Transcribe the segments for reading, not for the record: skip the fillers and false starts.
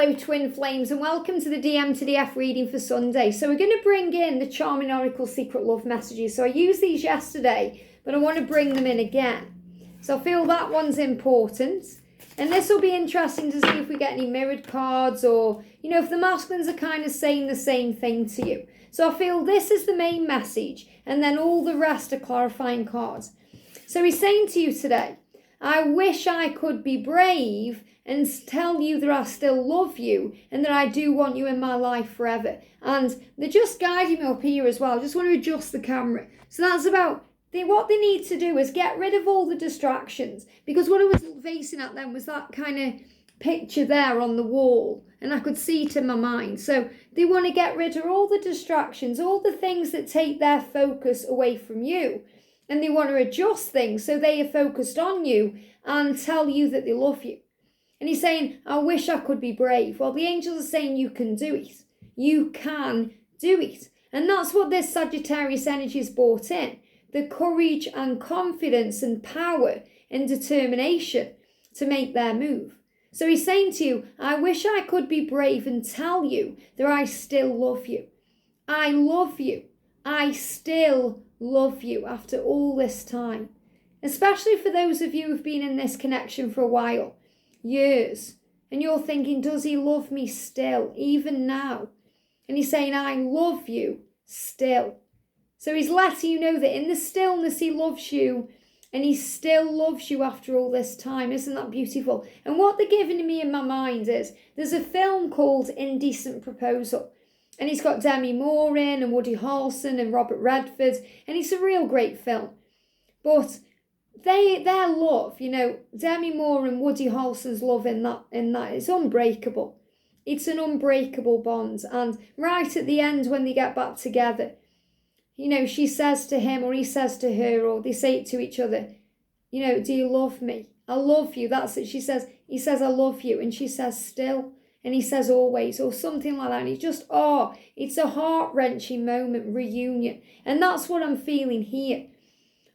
Hello twin flames and welcome to the DM to DF reading for Sunday. So we're going to bring in the Charming Oracle Secret Love messages. So I used these yesterday, but I want to bring them in again. So I feel that one's important. And this will be interesting to see if we get any mirrored cards or, you know, if the masculines are kind of saying the same thing to you. So I feel this is the main message and then all the rest are clarifying cards. So he's saying to you today, I wish I could be brave and tell you that I still love you and that I do want you in my life forever. And they're just guiding me up here as well. I just want to adjust the camera. So that's about what they need to do is get rid of all the distractions. Because what I was facing at then was that kind of picture there on the wall. And I could see it in my mind. So they want to get rid of all the distractions, all the things that take their focus away from you. And they want to adjust things so they are focused on you and tell you that they love you. And he's saying, I wish I could be brave. Well, the angels are saying you can do it. You can do it. And that's what this Sagittarius energy has brought in. The courage and confidence and power and determination to make their move. So he's saying to you, I wish I could be brave and tell you that I still love you. I love you. I still love you after all this time. Especially for those of you who've been in this connection for a while. Years, and you're thinking, does he love me still, even now? And he's saying, I love you still. So he's letting you know that in the stillness he loves you, and he still loves you after all this time. Isn't that beautiful? And what they're giving me in my mind is, there's a film called Indecent Proposal, and he's got Demi Moore in, and Woody Harrelson, and Robert Redford, and it's a real great film. But their love, you know, Demi Moore and Woody Harrelson's love in that is unbreakable. It's an unbreakable bond. And right at the end when they get back together, you know, she says to him or he says to her or they say it to each other, you know, do you love me? I love you. That's it. He says, I love you. And she says still. And he says always or something like that. And it's just, it's a heart-wrenching moment, reunion. And that's what I'm feeling here.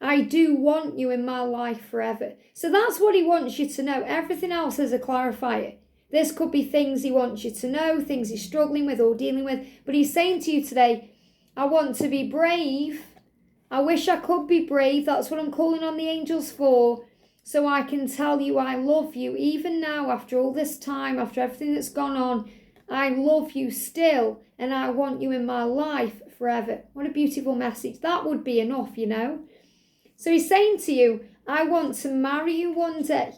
I do want you in my life forever. So that's what he wants you to know. Everything else is a clarifier. This could be things he wants you to know, things he's struggling with or dealing with. But he's saying to you today, I want to be brave. I wish I could be brave. That's what I'm calling on the angels for. So I can tell you I love you. Even now, after all this time, after everything that's gone on, I love you still. And I want you in my life forever. What a beautiful message. That would be enough, you know. So he's saying to you, I want to marry you one day.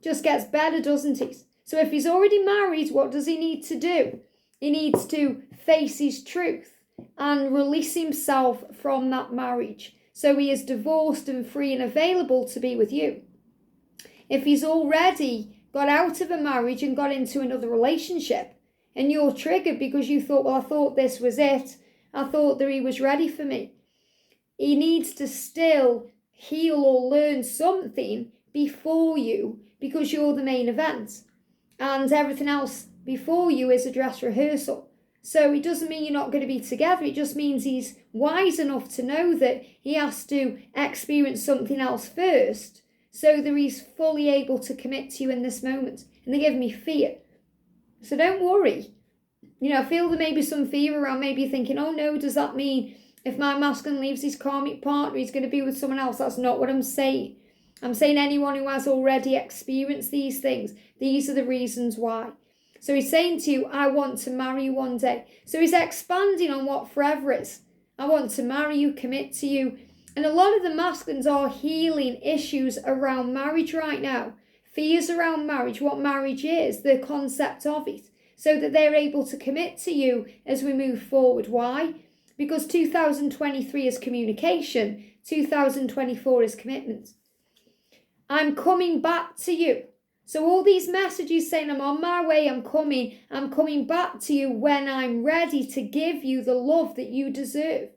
Just gets better, doesn't it? So if he's already married, what does he need to do? He needs to face his truth and release himself from that marriage. So he is divorced and free and available to be with you. If he's already got out of a marriage and got into another relationship and you're triggered because you thought, well, I thought this was it. I thought that he was ready for me. He needs to still heal or learn something before you because you're the main event. And everything else before you is a dress rehearsal. So it doesn't mean you're not going to be together. It just means he's wise enough to know that he has to experience something else first so that he's fully able to commit to you in this moment. And they give me fear. So don't worry. You know, I feel there may be some fear around maybe thinking, oh no, does that mean if my masculine leaves his karmic partner, he's going to be with someone else? That's not what I'm saying. I'm saying anyone who has already experienced these things, these are the reasons why. So he's saying to you, I want to marry you one day. So he's expanding on what forever is. I want to marry you, commit to you. And a lot of the masculines are healing issues around marriage right now. Fears around marriage, what marriage is, the concept of it. So that they're able to commit to you as we move forward. Why? Because 2023 is communication, 2024 is commitment. I'm coming back to you. So all these messages saying I'm on my way, I'm coming back to you when I'm ready to give you the love that you deserve.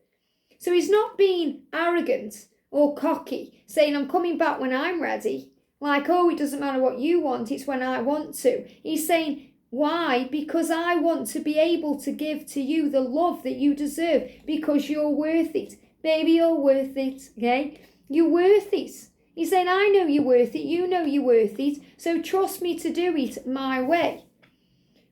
So he's not being arrogant or cocky, saying I'm coming back when I'm ready. Like, oh, it doesn't matter what you want, it's when I want to. He's saying, why? Because I want to be able to give to you the love that you deserve because you're worth it. Baby, you're worth it, okay? You're worth it. He's saying, I know you're worth it. You know you're worth it. So trust me to do it my way.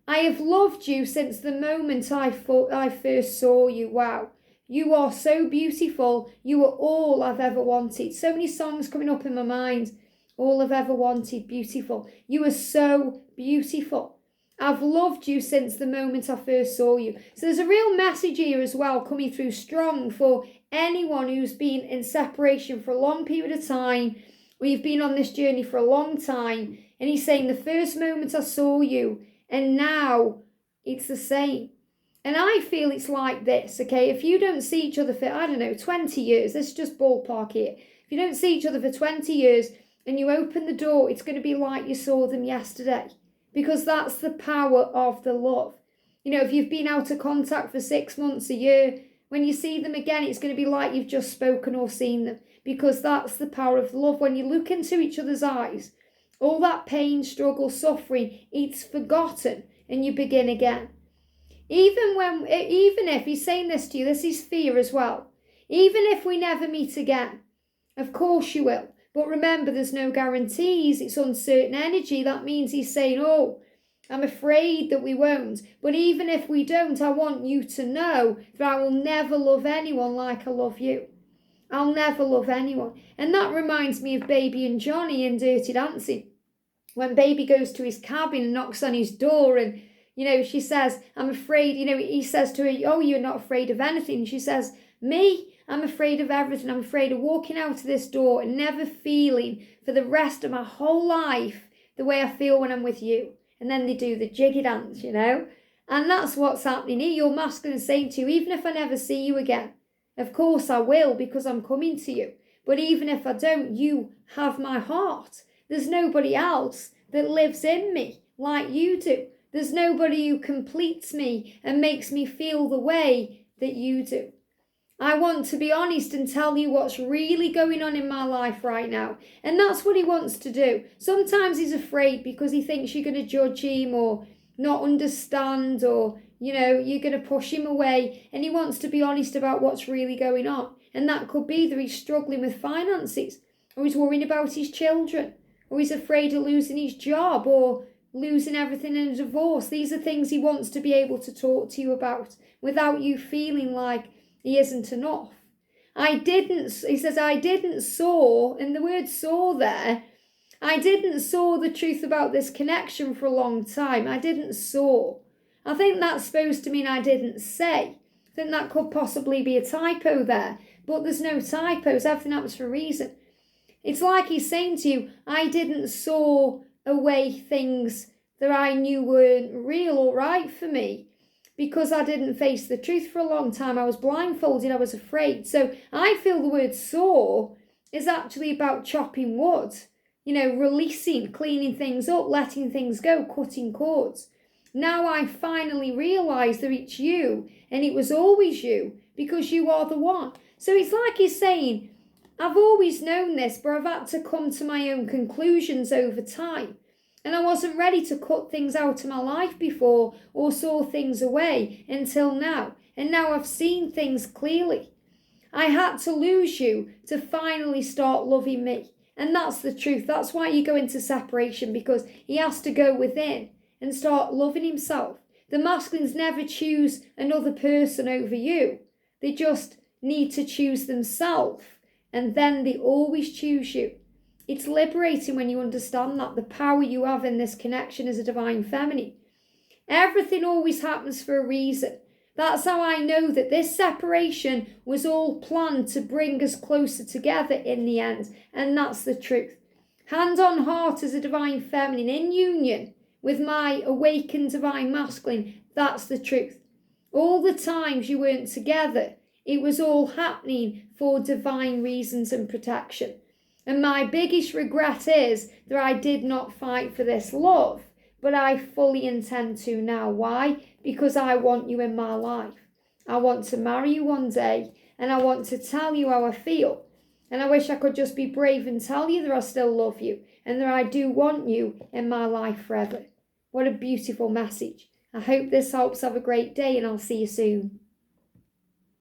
I have loved you since the moment I first saw you. Wow. You are so beautiful. You are all I've ever wanted. So many songs coming up in my mind. All I've ever wanted. Beautiful. You are so beautiful. I've loved you since the moment I first saw you. So there's a real message here as well coming through strong for anyone who's been in separation for a long period of time. We've been on this journey for a long time. And he's saying the first moment I saw you and now it's the same. And I feel it's like this, okay? If you don't see each other for, 20 years, let's just ballpark here. If you don't see each other for 20 years and you open the door, it's going to be like you saw them yesterday. Because that's the power of the love. If you've been out of contact for 6 months, a year, when you see them again, it's going to be like you've just spoken or seen them. Because that's the power of love. When you look into each other's eyes, all that pain, struggle, suffering, it's forgotten and you begin again. Even if he's saying this to you, this is fear as well. Even if we never meet again, of course you will. But remember, there's no guarantees. It's uncertain energy. That means he's saying, I'm afraid that we won't. But even if we don't, I want you to know that I will never love anyone like I love you. I'll never love anyone. And that reminds me of Baby and Johnny in Dirty Dancing. When Baby goes to his cabin and knocks on his door and, she says, I'm afraid, he says to her, you're not afraid of anything. And she says, me, I'm afraid of everything. I'm afraid of walking out of this door and never feeling for the rest of my whole life the way I feel when I'm with you. And then they do the jiggy dance, And that's what's happening here. Your masculine is saying to you, even if I never see you again, of course I will because I'm coming to you. But even if I don't, you have my heart. There's nobody else that lives in me like you do. There's nobody who completes me and makes me feel the way that you do. I want to be honest and tell you what's really going on in my life right now. And that's what he wants to do. Sometimes he's afraid because he thinks you're going to judge him or not understand or, you're going to push him away. And he wants to be honest about what's really going on. And that could be that he's struggling with finances or he's worrying about his children or he's afraid of losing his job or losing everything in a divorce. These are things he wants to be able to talk to you about without you feeling like he isn't enough. He says, I didn't saw, and the word saw there, I didn't saw the truth about this connection for a long time. I didn't saw. I think that's supposed to mean I didn't say. I think that could possibly be a typo there, but there's no typos. Everything happens for a reason. It's like he's saying to you, I didn't saw away things that I knew weren't real or right for me because I didn't face the truth for a long time. I was blindfolded, I was afraid. So I feel the word saw is actually about chopping wood, releasing, cleaning things up, letting things go, cutting cords. Now I finally realise that it's you and it was always you because you are the one. So it's like he's saying, I've always known this, but I've had to come to my own conclusions over time. And I wasn't ready to cut things out of my life before or saw things away until now. And now I've seen things clearly. I had to lose you to finally start loving me. And that's the truth. That's why you go into separation, because he has to go within and start loving himself. The masculines never choose another person over you. They just need to choose themselves. And then they always choose you. It's liberating when you understand that, the power you have in this connection as a divine feminine. Everything always happens for a reason. That's how I know that this separation was all planned to bring us closer together in the end. And that's the truth. Hand on heart as a divine feminine in union with my awakened divine masculine, that's the truth. All the times you weren't together, it was all happening for divine reasons and protection. And my biggest regret is that I did not fight for this love, but I fully intend to now. Why? Because I want you in my life. I want to marry you one day, and I want to tell you how I feel. And I wish I could just be brave and tell you that I still love you and that I do want you in my life forever. What a beautiful message. I hope this helps. Have a great day, and I'll see you soon.